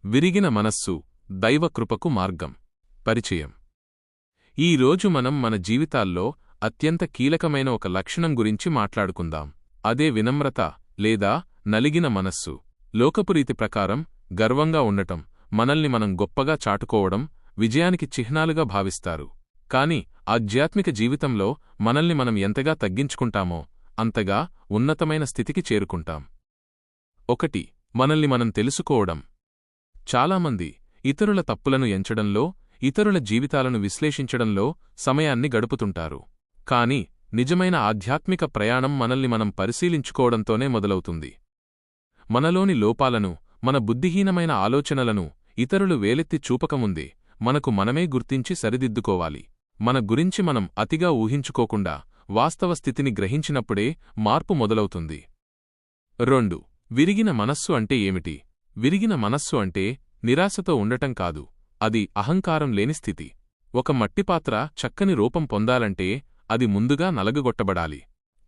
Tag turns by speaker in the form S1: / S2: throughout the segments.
S1: విరిగిన మనస్సు దైవకృపకు మార్గం. పరిచయం. ఈరోజు మనం మన జీవితాల్లో అత్యంత కీలకమైన ఒక లక్షణం గురించి మాట్లాడుకుందాం. అదే వినమ్రత లేదా నలిగిన మనస్సు. లోకపురీతి ప్రకారం గర్వంగా ఉండటం, మనల్ని మనం గొప్పగా చాటుకోవడం విజయానికి చిహ్నాలుగా భావిస్తారు. కాని ఆధ్యాత్మిక జీవితంలో మనల్ని మనం ఎంతగా తగ్గించుకుంటామో అంతగా ఉన్నతమైన స్థితికి చేరుకుంటాం. 1. మనల్ని మనం తెలుసుకోవడం. చాలామంది ఇతరుల తప్పులను ఎంచడంలో, ఇతరుల జీవితాలను విశ్లేషించడంలో సమయాన్ని గడుపుతుంటారు. కాని నిజమైన ఆధ్యాత్మిక ప్రయాణం మనల్ని మనం పరిశీలించుకోవడంతోనే మొదలవుతుంది. మనలోని లోపాలను, మన బుద్ధిహీనమైన ఆలోచనలను ఇతరులు వేలెత్తి చూపకముందే మనకు మనమే గుర్తించి సరిదిద్దుకోవాలి. మన గురించి మనం అతిగా ఊహించుకోకుండా వాస్తవ స్థితిని గ్రహించినప్పుడే మార్పు మొదలవుతుంది. 2. విరిగిన మనస్సు అంటే ఏమిటి? విరిగిన మనస్సు అంటే నిరాశతో ఉండటం కాదు, అది అహంకారం లేని స్థితి. ఒక మట్టిపాత్ర చక్కని రూపం పొందాలంటే అది ముందుగా నలగగొట్టబడాలి.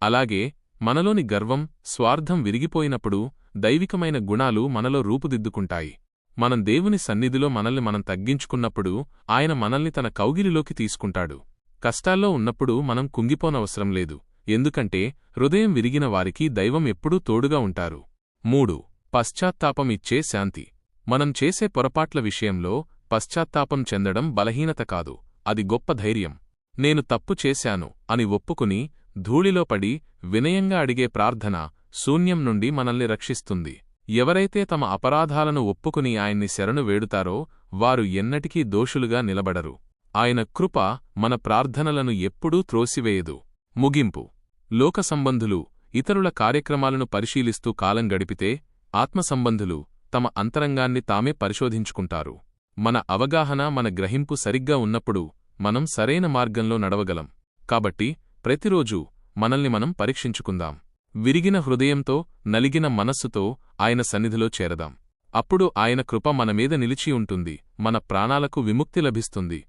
S1: అలాగే మనలోని గర్వం, స్వార్థం విరిగిపోయినప్పుడు దైవికమైన గుణాలు మనలో రూపుదిద్దుకుంటాయి. మనం దేవుని సన్నిధిలో మనల్ని మనం తగ్గించుకున్నప్పుడు ఆయన మనల్ని తన కౌగిలిలోకి తీసుకుంటాడు. కష్టాల్లో ఉన్నప్పుడు మనం కుంగిపోనవసరం లేదు, ఎందుకంటే హృదయం విరిగిన వారికి దైవం ఎప్పుడూ తోడుగా ఉంటారు. 3. పశ్చాత్తాపం ఇచ్చే శాంతి. మనం చేసే పొరపాట్ల విషయంలో పశ్చాత్తాపం చెందడం బలహీనత కాదు, అది గొప్ప ధైర్యం. నేను తప్పు చేశాను అని ఒప్పుకుని ధూళిలో పడి వినయంగా అడిగే ప్రార్థన శూన్యం నుండి మనల్ని రక్షిస్తుంది. ఎవరైతే తమ అపరాధాలను ఒప్పుకుని ఆయన్ని శరణు వేడుతారో వారు ఎన్నటికీ దోషులుగా నిలబడరు. ఆయన కృప మన ప్రార్థనలను ఎప్పుడూ త్రోసివేయదు. ముగింపు. లోక సంబంధులు ఇతరుల కార్యక్రమాలను పరిశీలిస్తూ కాలం గడిపితే, ఆత్మసంబంధులు తమ అంతరంగాన్ని తామే పరిశోధించుకుంటారు. మన అవగాహన, మన గ్రహింపు సరిగ్గా ఉన్నప్పుడు మనం సరైన మార్గంలో నడవగలం. కాబట్టి ప్రతిరోజూ మనల్ని మనం పరీక్షించుకుందాం. విరిగిన హృదయంతో, నలిగిన మనస్సుతో ఆయన సన్నిధిలో చేరదాం. అప్పుడు ఆయన కృప మనమీద నిలిచి ఉంటుంది, మన ప్రాణాలకు విముక్తి లభిస్తుంది.